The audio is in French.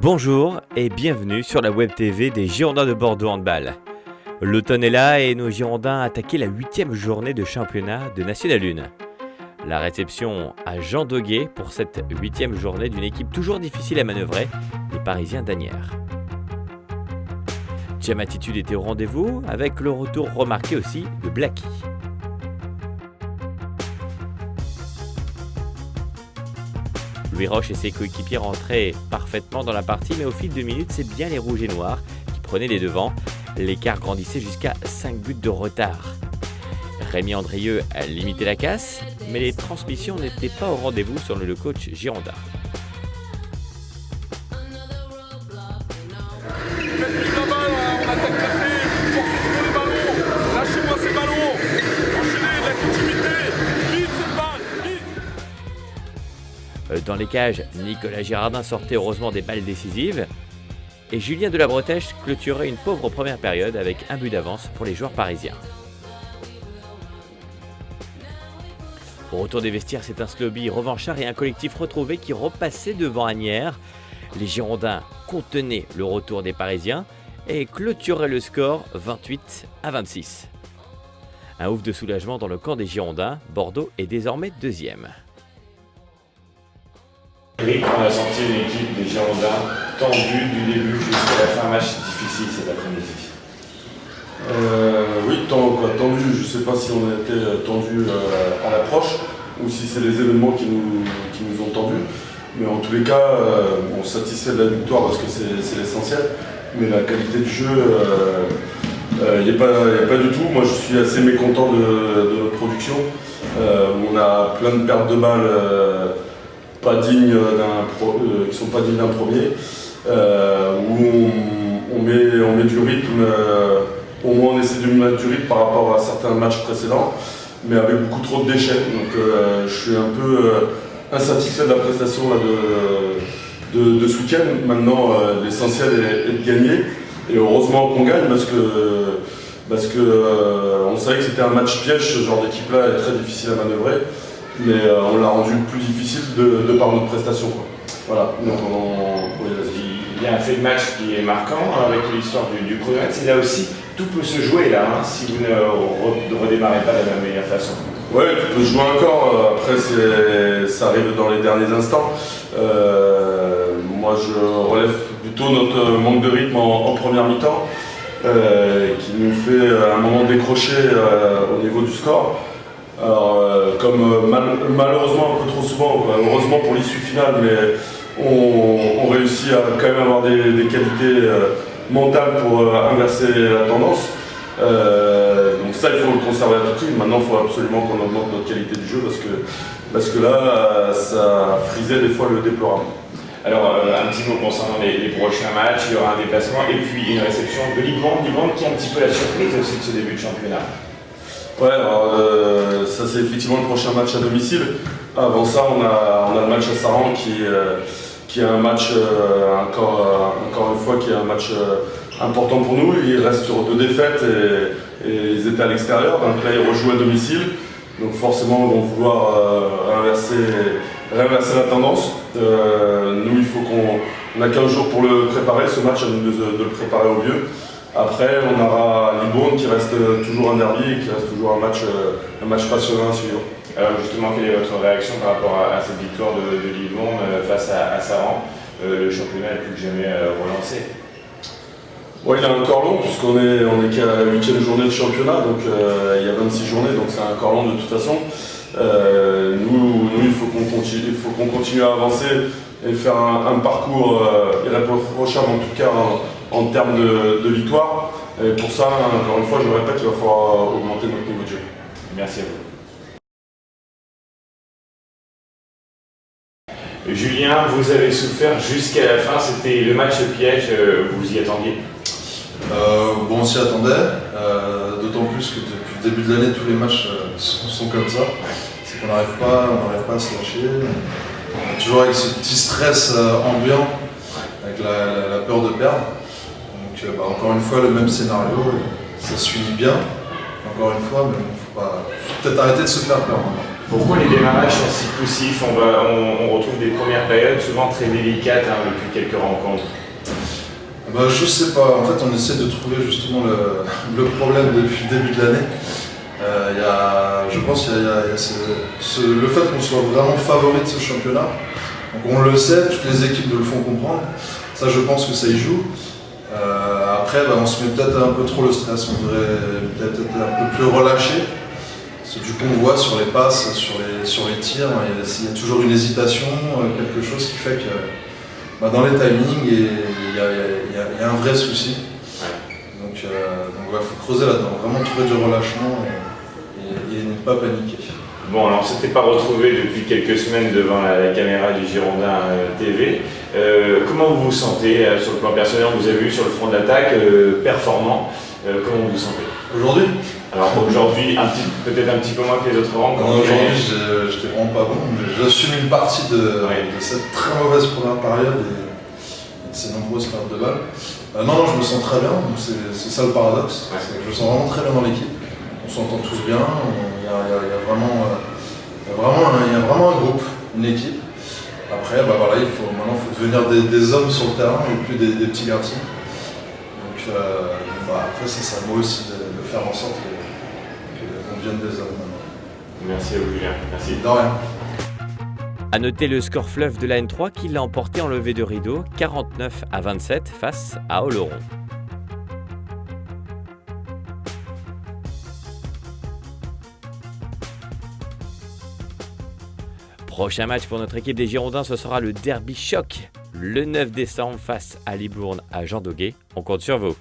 Bonjour et bienvenue sur la web TV des Girondins de Bordeaux Handball. L'automne est là et nos Girondins attaquaient la 8e journée de championnat de National 1. La réception à Jean Doguet pour cette 8e journée d'une équipe toujours difficile à manœuvrer, les Parisiens d'Asnières. Jam Attitude était au rendez-vous avec le retour remarqué aussi de Blacky. Louis Roche et ses coéquipiers rentraient parfaitement dans la partie, mais au fil de minutes, c'est bien les rouges et noirs qui prenaient les devants. L'écart grandissait jusqu'à 5 buts de retard. Rémi Andrieux a limité la casse, mais les transmissions n'étaient pas au rendez-vous selon le coach girondin. Dans les cages, Nicolas Girardin sortait heureusement des balles décisives et Julien Delabretèche clôturait une pauvre première période avec un but d'avance pour les joueurs parisiens. Au retour des vestiaires, c'est un Slobby revanchard et un collectif retrouvé qui repassait devant Asnières. Les Girondins contenaient le retour des Parisiens et clôturaient le score 28-26. Un ouf de soulagement dans le camp des Girondins, Bordeaux est désormais deuxième. Eric, on a senti une équipe des Girondins tendue du début jusqu'à la fin, match difficile cet après-midi. Oui, tendu, je ne sais pas si on a été tendu à l'approche ou si c'est les événements qui nous ont tendus. Mais en tous les cas, on se satisfait de la victoire parce que c'est l'essentiel. Mais la qualité du jeu, il n'y a pas du tout. Moi, je suis assez mécontent de notre production. On a plein de pertes de balles pas dignes qui sont pas dignes d'un premier, où on met du rythme, au moins on essaie de mettre du rythme par rapport à certains matchs précédents, mais avec beaucoup trop de déchets. Donc je suis un peu insatisfait de la prestation là, de ce week-end. Maintenant, l'essentiel est de gagner, et heureusement qu'on gagne parce que on savait que c'était un match piège. Ce genre d'équipe-là est très difficile à manœuvrer. Mais on l'a rendu plus difficile de par notre prestation, quoi. Voilà, donc oui, il y a un fait de match qui est marquant avec l'histoire du chronomètre. C'est là aussi, tout peut se jouer là, hein, si vous ne redémarrez pas de la meilleure façon. Oui, tout peut se jouer encore. Après, ça arrive dans les derniers instants. Moi, je relève plutôt notre manque de rythme en première mi-temps, qui nous fait à un moment décrocher au niveau du score. Alors, comme malheureusement un peu trop souvent, quoi. Heureusement pour l'issue finale, mais on réussit à quand même avoir des qualités mentales pour inverser la tendance. Donc ça, il faut le conserver à tout prix. Maintenant, il faut absolument qu'on augmente notre qualité du jeu parce que là, ça frisait des fois le déplorable. Alors, un petit mot concernant les prochains matchs. Il y aura un déplacement et puis une réception de Liban qui est un petit peu la surprise aussi de ce début de championnat. Ouais, alors, ça c'est effectivement le prochain match à domicile. Avant ça, on a le match à Saran qui est un match, encore une fois, qui est un match important pour nous. Ils restent sur 2 défaites et ils étaient à l'extérieur, donc là ils rejouent à domicile. Donc forcément, ils vont vouloir réinverser la tendance. Nous, il faut qu'on a 15 jours pour le préparer, ce match, à nous de le préparer au mieux. Après, on aura Libourne qui reste toujours un derby et qui reste toujours un match passionnant à suivre. Alors justement, quelle est votre réaction par rapport à cette victoire de Libourne face à Saran? Le championnat est plus que jamais relancé. Oui, il est encore long puisqu'on est qu'à la 8e journée de championnat, donc il y a 26 journées, donc c'est encore long de toute façon. Nous, il faut qu'on continue à avancer et faire un parcours irréprochable en tout cas en termes de victoire. Et pour ça, encore une fois, je le répète, il va falloir augmenter notre niveau de jeu. Merci à vous. Julien, vous avez souffert jusqu'à la fin, c'était le match piège, vous y attendiez? Bon, on s'y attendait, d'autant plus que depuis le début de l'année, tous les matchs sont comme ça. C'est qu'on n'arrive pas à se lâcher. On est toujours avec ce petit stress ambiant, avec la peur de perdre. Donc encore une fois, le même scénario, ça se finit bien, encore une fois, mais il faut peut-être arrêter de se faire peur maintenant. Pourquoi les démarrages sont si poussifs? On retrouve des premières périodes souvent très délicates depuis quelques rencontres. Je sais pas, en fait on essaie de trouver justement le problème depuis le début de l'année. Je pense qu'il y a le fait qu'on soit vraiment favori de ce championnat. Donc on le sait, toutes les équipes nous le font comprendre. Ça je pense que ça y joue. Après on se met peut-être un peu trop le stress, on devrait peut-être être un peu plus relâché. Parce que du coup on voit sur les passes, sur les tirs, il y a toujours une hésitation, quelque chose qui fait que dans les timings il y a un vrai souci. Donc faut creuser là-dedans, vraiment trouver du relâchement et ne pas paniquer. Bon, alors on ne s'était pas retrouvé depuis quelques semaines devant la caméra du Girondin TV. Comment vous vous sentez sur le plan personnel? On vous a vu sur le front d'attaque performant. Comment vous vous sentez aujourd'hui? Alors aujourd'hui, peut-être un petit peu moins que les autres rangs. Aujourd'hui, j'étais vraiment pas bon. J'assume une partie de cette très mauvaise première période et de ces nombreuses pertes de balles. Non, je me sens très bien. C'est ça le paradoxe. Ouais. C'est que je me sens vraiment très bien dans l'équipe. On s'entend tous bien. Il y a vraiment un groupe, une équipe. Après, maintenant, il faut devenir des hommes sur le terrain et plus des petits garçons. Donc, après, c'est à moi aussi de faire en sorte qu'on devienne des hommes maintenant. Merci à vous, Julien. Merci. De rien. A noter le score fleuve de la N3 qui l'a emporté en levée de rideau 49-27 face à Oloron. Prochain match pour notre équipe des Girondins, ce sera le derby choc le 9 décembre face à Libourne à Jean Doguet. On compte sur vous.